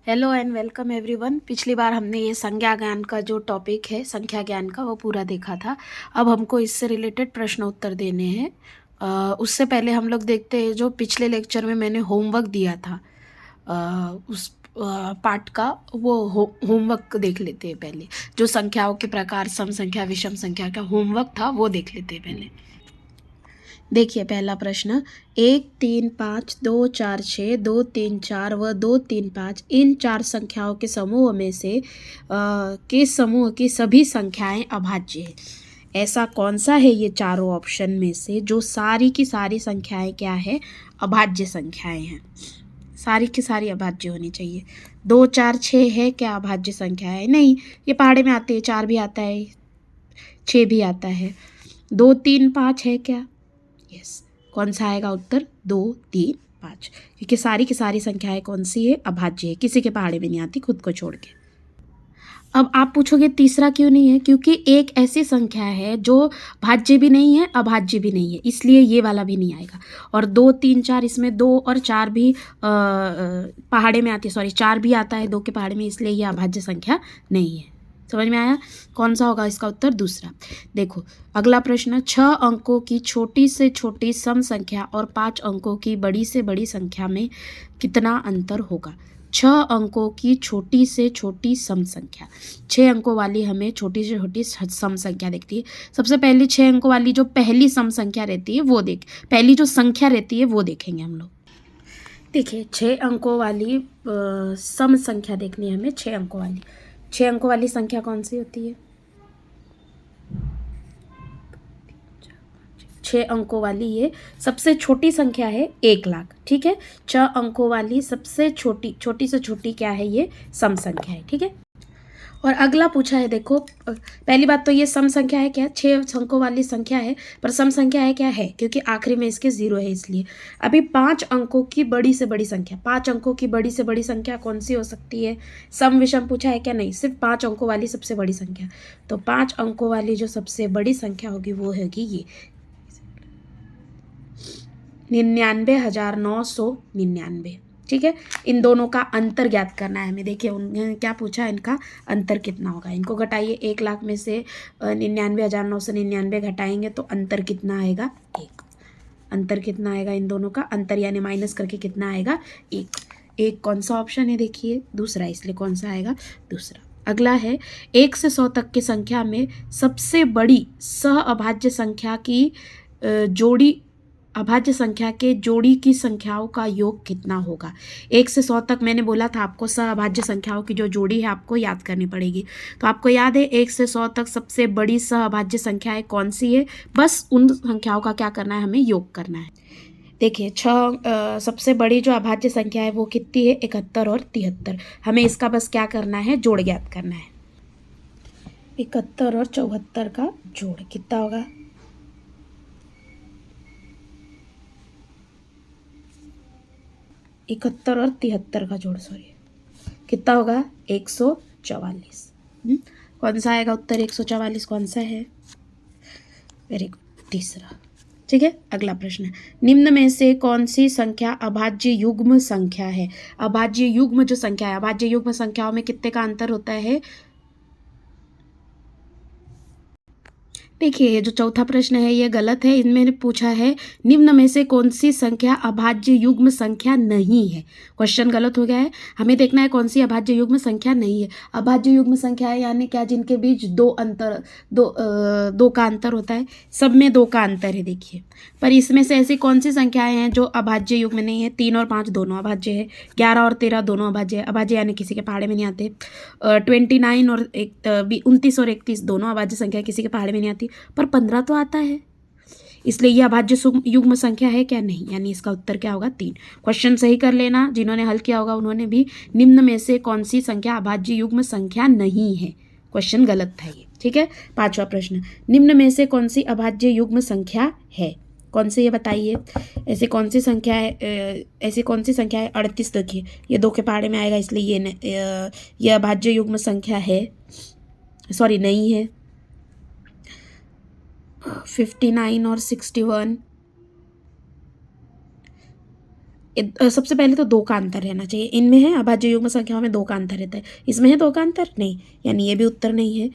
Hello and welcome everyone. पिछली बार हमने ये संज्ञा ज्ञान का जो टॉपिक है संख्या ज्ञान का वो पूरा देखा था। अब हमको इससे रिलेटेड प्रश्न उत्तर देने हैं। उससे पहले हम लोग देखते हैं जो पिछले लेक्चर में मैंने होमवर्क दिया था, उस पार्ट का वो होमवर्क देख लेते हैं पहले। जो संख्याओं के प्रकार, सम संख्या, विषम संख्या का होमवर्क था वो देख लेते हैं पहले। देखिए पहला प्रश्न, 1 3 5 2 4 6 2 3 4 व 2 3 5 इन चार संख्याओं के समूह में से के समूह की सभी संख्याएं अभाज्य है। ऐसा कौन सा है ये चारों ऑप्शन में से जो सारी की सारी संख्याएं क्या है, अभाज्य संख्याएं हैं। सारी की सारी अभाज्य होनी चाहिए। 2 4 6 है क्या अभाज्य संख्या है? नहीं, ये पहाड़े में आती है, 4 भी आता है, 6 भी आता है। 2 3 5 है क्या? यस। कौन सा आएगा उत्तर? 2 3 5, क्योंकि सारी की सारी संख्याएं कौन सी है, अभाज्य है, किसी के पहाड़े में नहीं आती खुद को छोड़ के। अब आप पूछोगे तीसरा क्यों नहीं है? क्योंकि एक ऐसी संख्या है जो भाज्य भी नहीं है अभाज्य भी नहीं है, इसलिए ये वाला भी नहीं आएगा। और 2 3 4 इसमें 2 और 4 भी पहाड़े में आती है, सॉरी 4 भी आता है 2 के पहाड़े में, इसलिए ये अभाज्य संख्या नहीं है। समझ में आया? कौन सा होगा इसका उत्तर? दूसरा। देखो अगला प्रश्न, 6 अंकों की छोटी से छोटी सम संख्या और 5 अंकों की बड़ी से बड़ी संख्या में कितना अंतर होगा? 6 अंकों की छोटी से छोटी सम संख्या, 6 अंकों वाली हमें छोटी से छोटी सम संख्या दिखती है। सबसे पहले 6 अंकों वाली जो पहली सम संख्या रहती है वो पहली जो संख्या रहती है वो देखेंगे हम लोग। देखिए 6 अंकों वाली सम संख्या देखनी है हमें। 6 अंकों वाली, 6 अंकों वाली संख्या कौन सी होती है? 6 अंकों वाली ये सबसे छोटी संख्या है 1 लाख, ठीक है। 6 अंकों वाली सबसे छोटी से छोटी क्या है? ये सम संख्या है, ठीक है। और अगला पूछा है, देखो पहली बात तो ये सम संख्या है क्या? 6 अंकों वाली संख्या है, पर सम संख्या है क्या? है, क्योंकि आखिरी में इसके 0 है इसलिए। अभी 5 अंकों की बड़ी से बड़ी संख्या, 5 अंकों की बड़ी से बड़ी संख्या कौन सी हो सकती है? सम विषम पूछा है क्या? नहीं, सिर्फ 5 अंकों वाली सबसे बड़ी संख्या। तो 5 अंकों वाली जो सबसे बड़ी संख्या होगी वो होगी ये 99,999, ठीक है। इन दोनों का अंतर ज्ञात करना है हमें। देखिए उन्होंने क्या पूछा, इनका अंतर कितना होगा। इनको घटाइए, 1 लाख में से 99,999 घटाएंगे तो अंतर कितना आएगा? 1। अंतर कितना आएगा इन दोनों का? अंतर यानी माइनस करके कितना आएगा? 1। एक कौन सा ऑप्शन है? देखिए दूसरा, इसलिए कौन सा आएगा? दूसरा। अगला है, 1 से 100 तक की संख्या में सबसे बड़ी सह अभाज्य संख्या की जोड़ी, अभाज्य संख्या के जोड़ी की संख्याओं का योग कितना होगा? 1 से 100 तक मैंने बोला था आपको सहअभाज्य संख्याओं की जो जोड़ी है आपको याद करनी पड़ेगी। तो आपको याद है 1 से 100 तक सबसे बड़ी सहअभाज्य संख्याएं कौन सी है? बस उन संख्याओं का क्या करना है? हमें योग करना है। देखिए सबसे बड़ी जो अभाज्य संख्या है वो कितनी है? 71 और 73। हमें इसका बस क्या करना है? जोड़ ज्ञात करना है। 71 और 74 का जोड़ कितना होगा? 71 और 73 का जोड़, सॉरी, कितना होगा? 144। कौन सा आएगा उत्तर? 144 कौन सा है? वेरी गुड, तीसरा, ठीक है। अगला प्रश्न, निम्न में से कौन सी संख्या अभाज्य युग्म संख्या है? अभाज्य युग्म जो संख्या है, अभाज्य युग्म संख्याओं में कितने का अंतर होता है? देखिए ये जो चौथा प्रश्न है ये गलत है। इनमें पूछा है निम्न में से कौन सी संख्या अभाज्य युग्म संख्या नहीं है। क्वेश्चन गलत हो गया है। हमें देखना है कौन सी अभाज्य युग्म संख्या नहीं है। अभाज्य युग्म संख्या है यानी क्या? जिनके बीच दो का अंतर होता है। सब में 2 का अंतर है देखिए। पर इसमें से ऐसी कौन सी संख्याएं हैं जो अभाज्य युग्म नहीं है? 3 और 5 दोनों अभाज्य है, 11 और 13 दोनों अभाज्य है। अभाज्य यानी किसी के पहाड़े में नहीं आते। 29 और 29 और 31 दोनों अभाज्य संख्या, किसी के पहाड़े में नहीं आती। पर 15 तो आता है, इसलिए यह अभाज्य युग्म संख्या है क्या? नहीं, यानी इसका उत्तर क्या होगा? 3। क्वेश्चन सही कर लेना, जिन्होंने हल किया होगा उन्होंने भी। निम्न में से कौन सी संख्या अभाज्य युग्म संख्या नहीं है? क्वेश्चन गलत था ये, ठीक है। 5वां प्रश्न, निम्न में से कौन सी अभाज्य युग्म संख्या है? कौन सी, ये बताइए। ऐसी कौन सी संख्या है? ऐसी कौन सी संख्या है? 38, देखिए ये 2 के पहाड़े में आएगा, इसलिए ये अभाज्य युग्म संख्या है, सॉरी नहीं है। 59 और 61, सबसे पहले तो 2 का अंतर रहना चाहिए। इनमें है अभाज्य युग्म संख्याओं में 2 का अंतर रहता है। इसमें है 2 का अंतर? नहीं, यानी ये भी उत्तर नहीं है।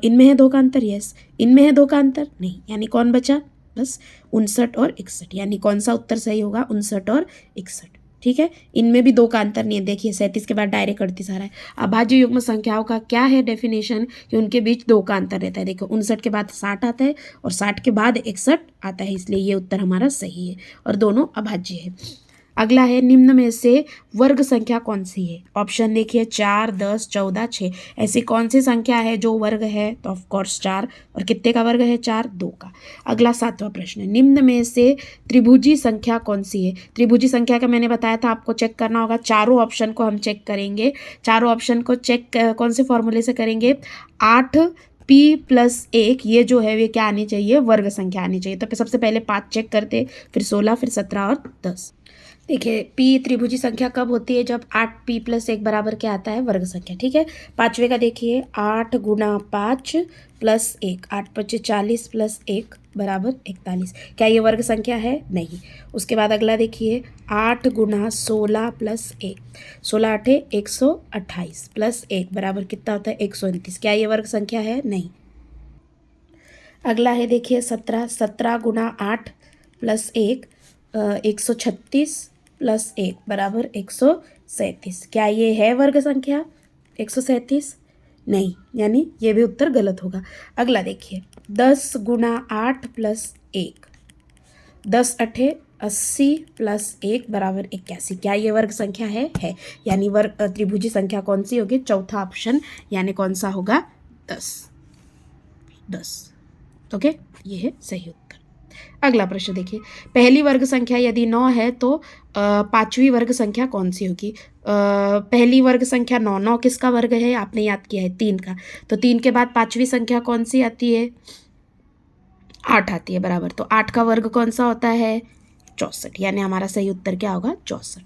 इनमें है 2 का अंतर? यस। इनमें है 2 का अंतर? नहीं, यानी कौन बचा? बस 59 और 61, यानी कौन सा उत्तर सही होगा? 59 और 61। ठीक है, इनमें भी 2 का अंतर नहीं है। देखिए 37 के बाद डायरेक्ट 38 आ रहा है। अभाज्य युग्म संख्याओं का क्या है डेफिनेशन कि उनके बीच 2 का अंतर रहता है। देखो 59 के बाद 60 आता है और 60 के बाद 61 आता है, इसलिए ये उत्तर हमारा सही है और दोनों अभाज्य है। अगला है निम्न में से वर्ग संख्या कौन सी है? ऑप्शन देखिए 4, 10, 14, 6। ऐसी कौन सी संख्या है जो वर्ग है? तो ऑफ कोर्स 4। और कितने का वर्ग है? 4, 2 का। अगला 7वां प्रश्न, निम्न में से त्रिभुजी संख्या कौन सी है? त्रिभुजी संख्या का मैंने बताया था आपको चेक करना होगा। चारों ऑप्शन को हम चेक करेंगे। चारों ऑप्शन को चेक कौन से फॉर्मूले से करेंगे? 8p+1 ये जो है ये क्या आनी चाहिए? वर्ग संख्या आनी चाहिए। तो सबसे पहले 5 चेक करते, फिर 16, फिर 17 और 10। देखिए p त्रिभुजी संख्या कब होती है? जब 8p+1 बराबर क्या आता है? वर्ग संख्या। ठीक है, 5वें का देखिए 8 गुना 5 प्लस 1, 8 5 40 प्लस 1 बराबर 41। क्या ये वर्ग संख्या है? नहीं। उसके बाद अगला देखिए 8 गुना 16 प्लस 1, 16 8 128 प्लस 1 बराबर कितना होता है? 129। क्या ये वर्ग संख्या है? नहीं। अगला है देखिए 17, 17 गुना 8 प्लस 1 136 प्लस 1 बराबर 137। क्या ये है वर्ग संख्या? 137? नहीं, यानी ये भी उत्तर गलत होगा। अगला देखिए 10 गुना 8 प्लस 1, 10 8 80 प्लस 1 बराबर 81। क्या ये वर्ग संख्या है? है। यानी वर्ग त्रिभुजी संख्या कौन सी होगी? चौथा ऑप्शन, यानी कौन सा होगा? 10। ओके, ये है सही उत्तर। अगला प्रश्न देखिए, पहली वर्ग संख्या यदि 9 है तो पांचवी वर्ग संख्या कौन सी होगी? पहली वर्ग संख्या 9, 9 किसका वर्ग है? आपने याद किया है 3 का। तो 3 के बाद पांचवी संख्या कौन सी आती है? 8 आती है, बराबर। तो 8 का वर्ग कौन सा होता है? 64, यानी हमारा सही उत्तर क्या होगा? 64।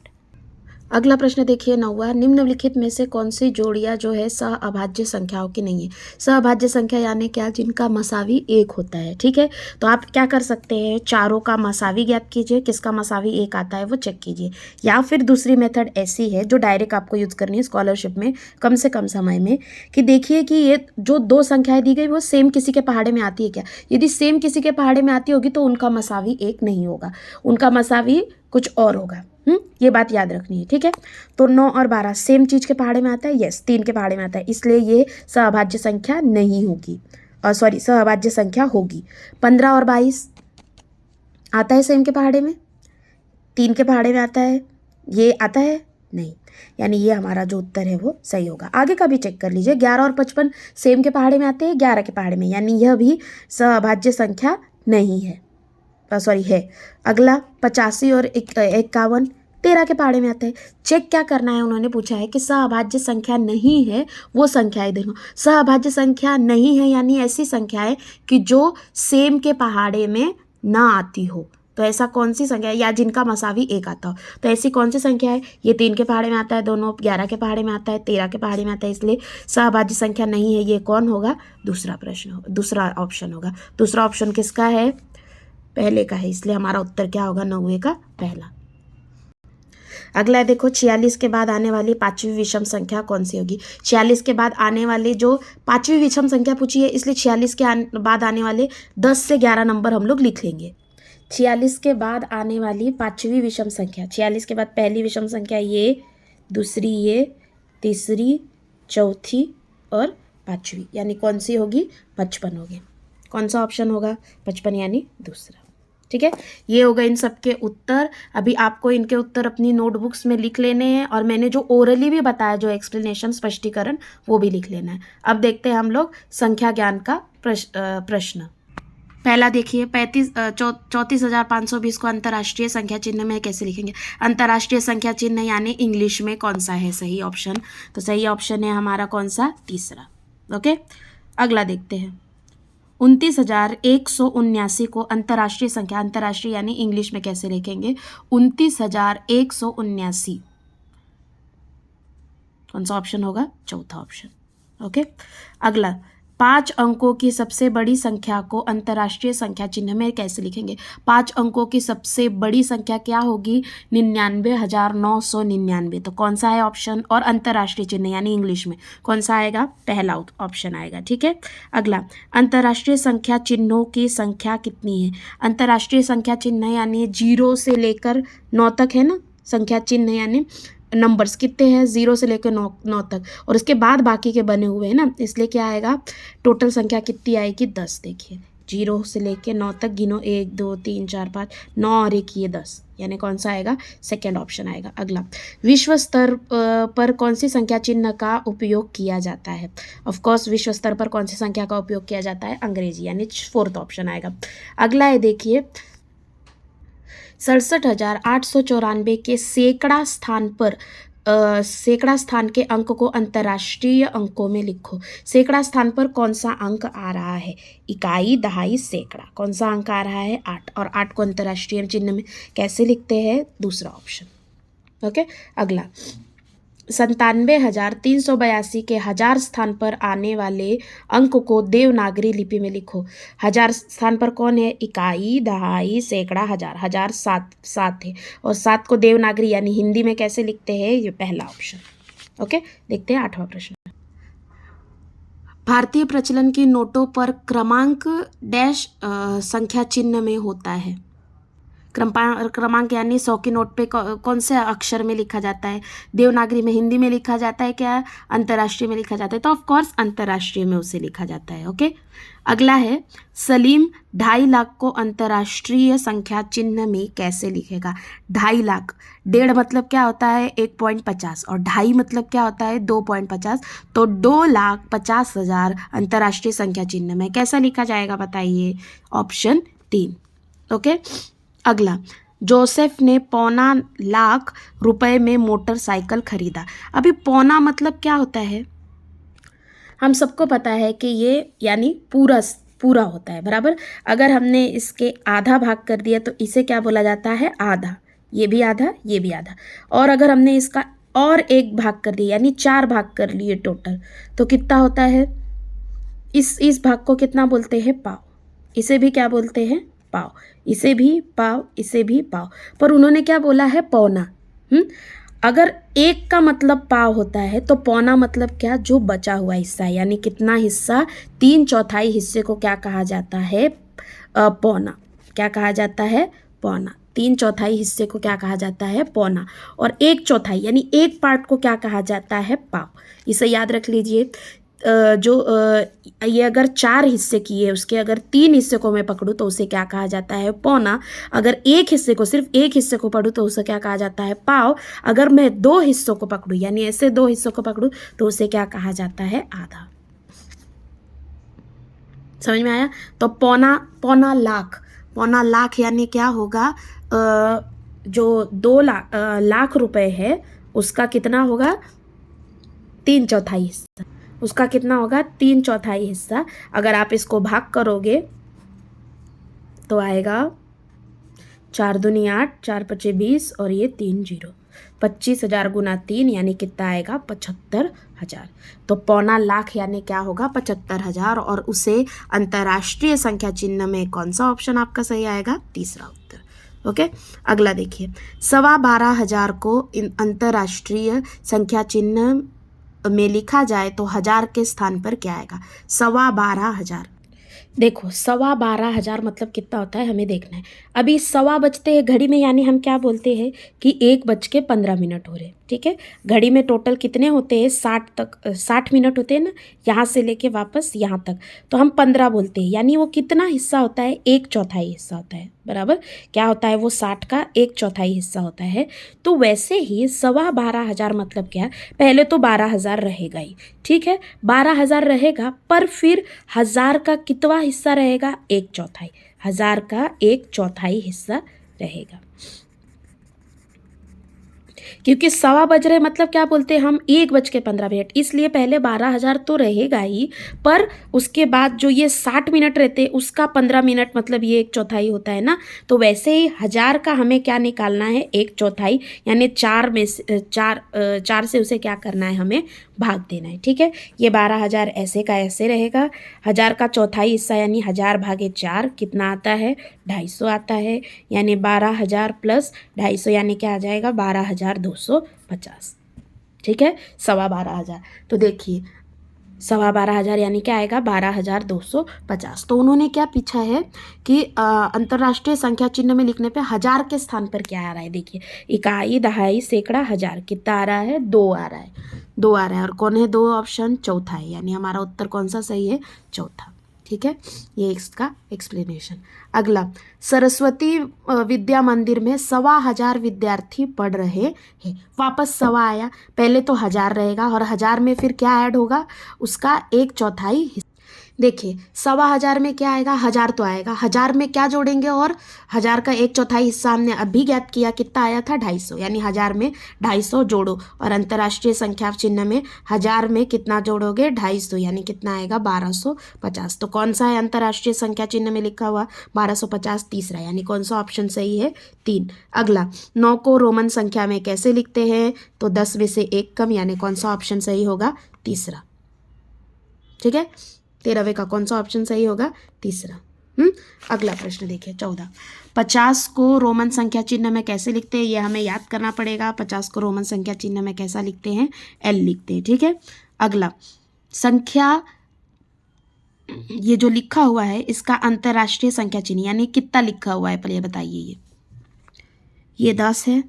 अगला प्रश्न देखिए 9वां, निम्नलिखित में से कौन सी जोड़ियां जो है सहअभाज्य संख्याओं की नहीं है? सहअभाज्य संख्या यानी क्या? जिनका मसावी 1 होता है। ठीक है, तो आप क्या कर सकते हैं? चारों का मसावी ज्ञात कीजिए, किसका मसावी 1 आता है वो चेक कीजिए। या फिर दूसरी मेथड ऐसी है जो डायरेक्ट आपको यूज करनी है स्कॉलरशिप में कम से कम समय में, कि देखिए कि ये जो 2 संख्याएं दी गई वो सेम किसी के पहाड़े में आती है क्या? यदि सेम किसी के पहाड़े में आती होगी तो उनका मसावी 1 नहीं होगा, उनका मसावी कुछ और होगा। ये बात याद रखनी है। ठीक है, तो 9 और 12 सेम चीज के पहाड़े में आता है? यस, 3 के पहाड़े में आता है, इसलिए ये सहअभाज्य संख्या नहीं होगी, सॉरी सहअभाज्य संख्या होगी। 15 और 22 आता है सेम के पहाड़े में? 3 के पहाड़े में आता है? ये आता है? नहीं, यानी ये हमारा जो उत्तर है वो सही होगा। आगे का भी चेक कर लीजिए, 11 और 55 सेम के पहाड़े में आते हैं? 11 के पहाड़े में, यानी यह भी सहअभाज्य संख्या नहीं है, सॉरी है। अगला 85 और 51 13 के पहाड़े में आता है। चेक क्या करना है? उन्होंने पूछा है कि सहअभाज्य संख्या नहीं है वो संख्याएं देखो। सहअभाज्य संख्या नहीं है यानी ऐसी संख्याएं कि जो सेम के पहाड़े में ना आती हो। तो ऐसा कौन सी संख्या है? या जिनका मसावी 1 आता हो। तो ऐसी कौन सी संख्या है? ये 3 के पहाड़े में आता है दोनों, 11 के पहाड़े में आता है, 13 के पहाड़े में आता है, इसलिए सहअभाज्य संख्या नहीं है। ये कौन होगा? दूसरा प्रश्न, दूसरा ऑप्शन होगा। दूसरा ऑप्शन किसका है? पहले का है, इसलिए हमारा उत्तर क्या होगा? 9वें का पहला। अगला देखो 46 के बाद आने वाली पांचवी विषम संख्या कौन सी होगी? 46 के बाद आने वाली जो पांचवी विषम संख्या पूछी है, इसलिए 46 के बाद आने वाले 10 से 11 नंबर हम लोग लिख लेंगे। 46 के बाद आने वाली पांचवी विषम संख्या, 46 के बाद पहली विषम संख्या ये, दूसरी ये, तीसरी, चौथी और पांचवी, यानी कौन सी होगी? 55 होगी। कौन सा ऑप्शन होगा? 55, यानी दूसरा। ठीक है, ये होगा इन सब के उत्तर। अभी आपको इनके उत्तर अपनी नोटबुक्स में लिख लेने हैं और मैंने जो ओरली भी बताया, जो एक्सप्लेनेशन स्पष्टीकरण, वो भी लिख लेना है। अब देखते हैं हम लोग संख्या ज्ञान का प्रश्न। पहला देखिए 34,520 को अंतर्राष्ट्रीय संख्या चिन्ह में कैसे लिखेंगे? अंतर्राष्ट्रीय संख्या चिन्ह यानी इंग्लिश में कौन सा है सही ऑप्शन? तो सही ऑप्शन है हमारा कौन सा? तीसरा। ओके, अगला देखते हैं 29,179 को अंतर्राष्ट्रीय संख्या, अंतर्राष्ट्रीय यानी इंग्लिश में कैसे लिखेंगे? 29,179 कौन सा ऑप्शन होगा? चौथा ऑप्शन। ओके, अगला 5 अंकों की सबसे बड़ी संख्या को अंतर्राष्ट्रीय संख्या चिन्ह में कैसे लिखेंगे? 5 अंकों की सबसे बड़ी संख्या क्या होगी? 99,999। तो कौन सा है ऑप्शन? और अंतर्राष्ट्रीय चिन्ह यानी इंग्लिश में कौन सा आएगा? पहला ऑप्शन आएगा। ठीक है, अगला, अंतर्राष्ट्रीय संख्या चिन्हों की संख्या कितनी है? अंतर्राष्ट्रीय संख्या चिन्ह यानी 0 से लेकर 9 तक है ना, संख्या चिन्ह यानी नंबर्स कितने हैं? 0 से लेकर 9 तक, और उसके बाद बाकी के बने हुए हैं ना, इसलिए क्या आएगा? टोटल संख्या कितनी आएगी? 10। देखिए 0 से लेकर 9 तक गिनो, 1 2 3 4 5 9 और 1 ये 10, यानी कौन सा आएगा? सेकेंड ऑप्शन आएगा। अगला, विश्व स्तर पर कौन सी संख्या चिन्ह का उपयोग किया जाता है? ऑफकोर्स विश्व स्तर पर कौन सी संख्या का उपयोग किया जाता है? अंग्रेजी, यानी 4th ऑप्शन आएगा। अगला है देखिए, 67,894 के सैकड़ा स्थान पर सैकड़ा स्थान के अंक को अंतर्राष्ट्रीय अंकों में लिखो। सैकड़ा स्थान पर कौन सा अंक आ रहा है? इकाई, दहाई, सैकड़ा। कौन सा अंक आ रहा है? 8, और 8 को अंतर्राष्ट्रीय चिन्ह में कैसे लिखते हैं? दूसरा ऑप्शन। ओके, अगला, 97,382 के 1000 स्थान पर आने वाले अंक को देवनागरी लिपि में लिखो। 1000 स्थान पर कौन है? इकाई, दहाई, सैकड़ा, 1000। 1000 सात है, और 7 को देवनागरी यानी हिंदी में कैसे लिखते हैं? ये पहला ऑप्शन। ओके, देखते हैं 8वां प्रश्न। भारतीय प्रचलन की नोटों पर क्रमांक डैश संख्या चिन्ह में होता है। क्रमांक यानी 100 की नोट पे कौन से अक्षर में लिखा जाता है? देवनागरी में, हिंदी में लिखा जाता है क्या? अंतर्राष्ट्रीय में लिखा जाता है? तो ऑफकोर्स अंतर्राष्ट्रीय में उसे लिखा जाता है। ओके, अगला है, सलीम 2.5 लाख को अंतर्राष्ट्रीय संख्या चिन्ह में कैसे लिखेगा? 2.5 लाख, 1.5 मतलब क्या होता है? 1.50, और 2.5 मतलब क्या होता है? 2.50। तो 2,50,000 अंतर्राष्ट्रीय संख्या चिन्ह में कैसा लिखा जाएगा? बताइए, ऑप्शन 3। ओके, अगला, जोसेफ ने 2.25 लाख रुपए में मोटरसाइकिल खरीदा। अभी पौना मतलब क्या होता है? हम सबको पता है कि ये यानी पूरा होता है, बराबर। अगर हमने इसके आधा भाग कर दिया तो इसे क्या बोला जाता है? आधा। ये भी आधा, ये भी आधा। और अगर हमने इसका और एक भाग कर दिया यानी 4 भाग कर लिए टोटल, तो कितना होता है? इस भाग को कितना बोलते हैं? पाव। इसे भी क्या बोलते हैं? पाव। इसे भी पाव, इसे भी पाव, पर उन्होंने क्या बोला है? पौना। अगर एक का मतलब पाव होता है तो पौना मतलब क्या? जो बचा हुआ हिस्सा है, यानी कितना हिस्सा? 3/4 हिस्से को क्या कहा जाता है? पौना। क्या कहा जाता है? पौना। 3/4 हिस्से को क्या कहा जाता है? पौना। और 1/4 यानी एक पार्ट को क्या कहा जाता है? पाव। इसे याद रख लीजिए। ये अगर 4 हिस्से की है, उसके अगर 3 हिस्से को मैं पकड़ूँ तो उसे क्या कहा जाता है? पौना। अगर एक हिस्से को, सिर्फ एक हिस्से को पकड़ूँ तो उसे क्या कहा जाता है? पाव। अगर मैं 2 हिस्सों को पकड़ूँ यानी ऐसे 2 हिस्सों को पकड़ूँ तो उसे क्या कहा जाता है? आधा। समझ में आया? तो पौना लाख यानी क्या होगा? जो 2 लाख रुपए है उसका कितना होगा? 3/4 हिस्सा। उसका कितना होगा? 3/4 हिस्सा। अगर आप इसको भाग करोगे तो आएगा 4 दूनी 8, 4 पचे 20, और ये 3 0। 25,000 गुना 3 यानी कितना आएगा? 75,000। तो पौना लाख यानी क्या होगा? 75,000। और उसे अंतर्राष्ट्रीय संख्या चिन्ह में कौन सा ऑप्शन आपका सही आएगा? तीसरा उत्तर। ओके, अगला देखिए, 12,500 को अंतर्राष्ट्रीय संख्या चिन्ह में लिखा जाए तो 1000 के स्थान पर क्या आएगा? 12,500। देखो 12,500 मतलब कितना होता है हमें देखना है। अभी 1:15 बजते हैं घड़ी में, यानी हम क्या बोलते हैं कि 1:15 हो रहे। ठीक है, घड़ी में टोटल कितने होते हैं? 60 मिनट होते हैं ना, यहाँ से लेके वापस यहाँ तक, तो हम 15 बोलते हैं, यानी वो कितना हिस्सा होता है? 1/4 हिस्सा होता है, बराबर। क्या होता है वो? 60 का 1/4 हिस्सा होता है। तो वैसे ही 12,500 मतलब क्या? पहले तो 12,000 रहेगा ही, ठीक है, 12,000 रहेगा, पर फिर 1000 का कितना हिस्सा रहेगा? 1/4। 1000 का 1/4 हिस्सा रहेगा। क्योंकि 1:15 बज रहे मतलब क्या बोलते हैं हम 1:15, इसलिए पहले 12,000 तो रहेगा ही, पर उसके बाद जो ये 60 मिनट रहते हैं उसका 15 मिनट मतलब ये 1/4 होता है ना। तो वैसे ही 1000 का हमें क्या निकालना है, 1/4, यानी 4 में से 4 से उसे क्या करना है, हमें भाग देना है। ठीक है, ये 12,000 ऐसे का ऐसे रहेगा। 1000 का चौथाई हिस्सा यानी 1000 भागे 4 कितना आता है, 250 आता है। यानी 12,000 प्लस 250 यानी क्या आ जाएगा, 12,250। ठीक है, 12,500। तो देखिए 12,500 यानी क्या आएगा, 12,250। तो उन्होंने क्या पूछा है कि अंतर्राष्ट्रीय संख्या चिन्ह में लिखने पे 1000 के स्थान पर क्या आ रहा है। देखिए इकाई, दहाई, सैकड़ा, 1000 कितना आ रहा है, 2 आ रहा है, 2 आ रहा है। और कौन है 2 ऑप्शन, चौथा है, यानी हमारा उत्तर कौन सा सही है, चौथा। ठीक है, ये इसका एक्सप्लेनेशन। अगला, सरस्वती विद्या मंदिर में 1,1500 विद्यार्थी पढ़ रहे हैं। वापस 1,1500 आया, पहले तो 1000 रहेगा और 1000 में फिर क्या ऐड होगा, उसका 1/4 हिस्सा। देखिए 1,1500 में क्या आएगा, 1000 तो आएगा, 1000 में क्या जोड़ेंगे, और 1000 का 1/4 हिस्सा हमने अभी ज्ञात किया, कितना आया था, 250, यानी 1000 में 250 जोड़ो। और अंतर्राष्ट्रीय संख्या चिन्ह में 1000 में कितना जोड़ोगे, 250, यानी कितना आएगा, 1250। तो कौन सा है अंतर्राष्ट्रीय संख्या चिन्ह में लिखा हुआ, 1250, तीसरा, यानी कौन सा ऑप्शन सही है, 3। अगला, 9 को रोमन संख्या में कैसे लिखते हैं, तो 10 में से 1 कम, यानी कौन सा ऑप्शन सही होगा, तीसरा। ठीक है, 13वें का कौन सा ऑप्शन सही होगा, तीसरा। अगला प्रश्न देखिए 14, 50 को रोमन संख्या चिन्ह में कैसे लिखते हैं, ये हमें याद करना पड़ेगा। 50 को रोमन संख्या चिन्ह में कैसा लिखते हैं, एल लिखते हैं। ठीक है, अगला, संख्या, ये जो लिखा हुआ है इसका अंतर्राष्ट्रीय संख्या चिन्ह यानी कितना लिखा हुआ है, पहले बताइए। ये 10 है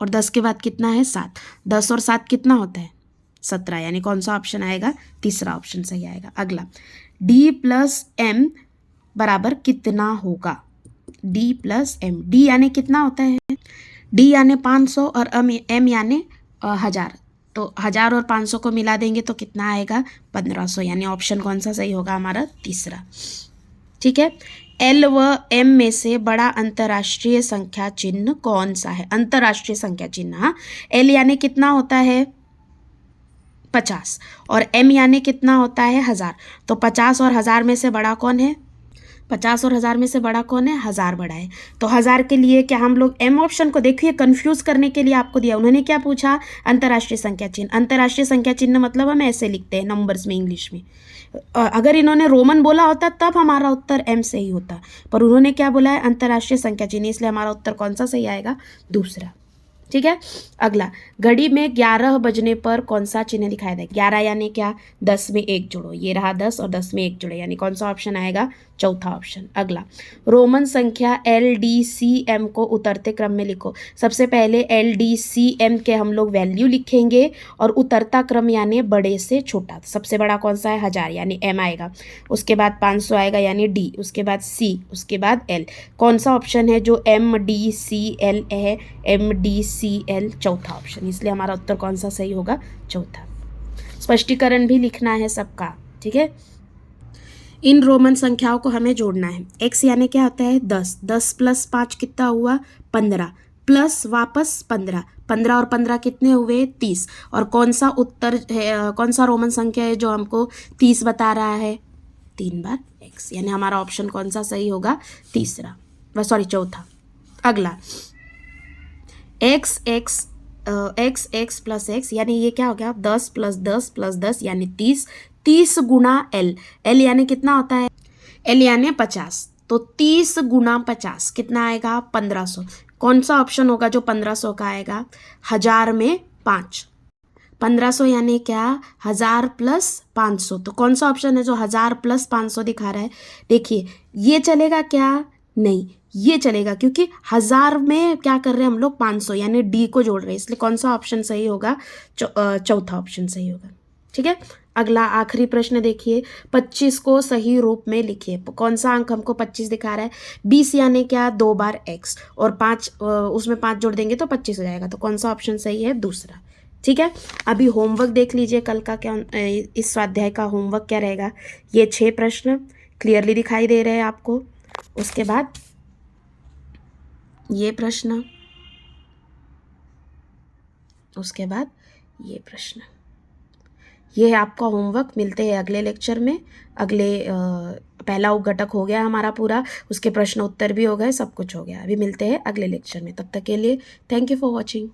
और 10 के बाद कितना है, 7। 10 और 7 कितना होता है, 17, यानी कौन सा ऑप्शन आएगा, तीसरा ऑप्शन सही आएगा। अगला, डी प्लस एम बराबर कितना होगा, डी प्लस एम, डी यानी कितना होता है, डी यानी 500 और एम यानी 1000। तो 1000 और 500 को मिला देंगे तो कितना आएगा, 1500, यानी ऑप्शन कौन सा सही होगा, हमारा तीसरा। ठीक है, एल व एम में से बड़ा अंतर्राष्ट्रीय संख्या चिन्ह कौन सा है, अंतर्राष्ट्रीय संख्या चिन्ह। हाँ, एल यानी कितना होता है, 50, और एम यानी कितना होता है, 1000। तो 50 और 1000 में से बड़ा कौन है, 50 और 1000 में से बड़ा कौन है, 1000 बड़ा है। तो 1000 के लिए क्या हम लोग एम ऑप्शन को, देखिए कंफ्यूज करने के लिए आपको दिया, उन्होंने क्या पूछा, अंतर्राष्ट्रीय संख्या चिन्ह। अंतर्राष्ट्रीय संख्या चिन्ह मतलब हम ऐसे लिखते हैं नंबर्स में, इंग्लिश में। अगर इन्होंने रोमन बोला होता तब हमारा उत्तर एम सही होता, पर उन्होंने क्या बोला है, अंतर्राष्ट्रीय संख्या चिन्ह, इसलिए हमारा उत्तर कौन सा सही आएगा, दूसरा। ठीक है, अगला, घड़ी में 11 बजने पर कौन सा चिन्ह दिखाई दे, 11 यानी क्या, 10 में 1 जोड़ो, ये रहा 10 और 10 में 1 जोड़े, यानी कौन सा ऑप्शन आएगा, चौथा ऑप्शन। अगला, रोमन संख्या एल डी सी एम को उतरते क्रम में लिखो। सबसे पहले एल डी सी एम के हम लोग वैल्यू लिखेंगे और उतरता क्रम यानी बड़े से छोटा। सबसे बड़ा कौन सा है, 1000, यानी एम आएगा, उसके बाद 500 आएगा यानी डी, उसके बाद सी, उसके बाद एल। कौन सा ऑप्शन है जो एम डी सी एल है, एम डी सी एल, चौथा ऑप्शन, इसलिए हमारा उत्तर कौन सा सही होगा, चौथा। स्पष्टीकरण भी लिखना है सबका। ठीक है, इन रोमन संख्याओं को हमें जोड़ना है। x यानी क्या होता है, 10, 10 प्लस 5 कितना हुआ, 15, प्लस वापस 15, 15 और 15 कितने हुए, 30। और कौन सा उत्तर है, कौन सा रोमन संख्या है जो हमको 30 बता रहा है, 3 बार x, यानी हमारा ऑप्शन कौन सा सही होगा, तीसरा, सॉरी चौथा। अगला, x प्लस x, यानी ये क्या हो गया, 10 प्लस 10 प्लस 10 यानी 30, 30 गुना एल, एल यानी कितना होता है, एल यानी 50, तो 30 गुना 50 कितना आएगा, 1500। कौन सा ऑप्शन होगा जो 1500 का आएगा, 1000 में 5, 1500 यानी क्या, 1000 प्लस 500। तो कौन सा ऑप्शन है जो 1000 प्लस 500 दिखा रहा है, देखिए ये चलेगा क्या, नहीं ये चलेगा, क्योंकि 1000 में क्या कर रहे हैं हम लोग, 500, यानी डी को जोड़ रहे हैं, इसलिए कौन सा ऑप्शन सही होगा, चौथा ऑप्शन सही होगा। ठीक है, अगला आखिरी प्रश्न देखिए, 25 को सही रूप में लिखिए। कौन सा अंक हमको 25 दिखा रहा है, 20 यानी क्या, 2 बार x, और 5 उसमें 5 जोड़ देंगे तो 25 हो जाएगा, तो कौन सा ऑप्शन सही है, दूसरा। ठीक है, अभी होमवर्क देख लीजिए, कल का क्या, इस स्वाध्याय का होमवर्क क्या रहेगा, ये 6 प्रश्न क्लियरली दिखाई दे रहे हैं आपको। उसके बाद ये प्रश्न, उसके बाद ये प्रश्न। ये है आपका होमवर्क। मिलते हैं अगले लेक्चर में। अगले पहला उपघटक हो गया हमारा पूरा, उसके प्रश्न उत्तर भी हो गए, सब कुछ हो गया। अभी मिलते हैं अगले लेक्चर में। तब तक के लिए थैंक यू फॉर वॉचिंग।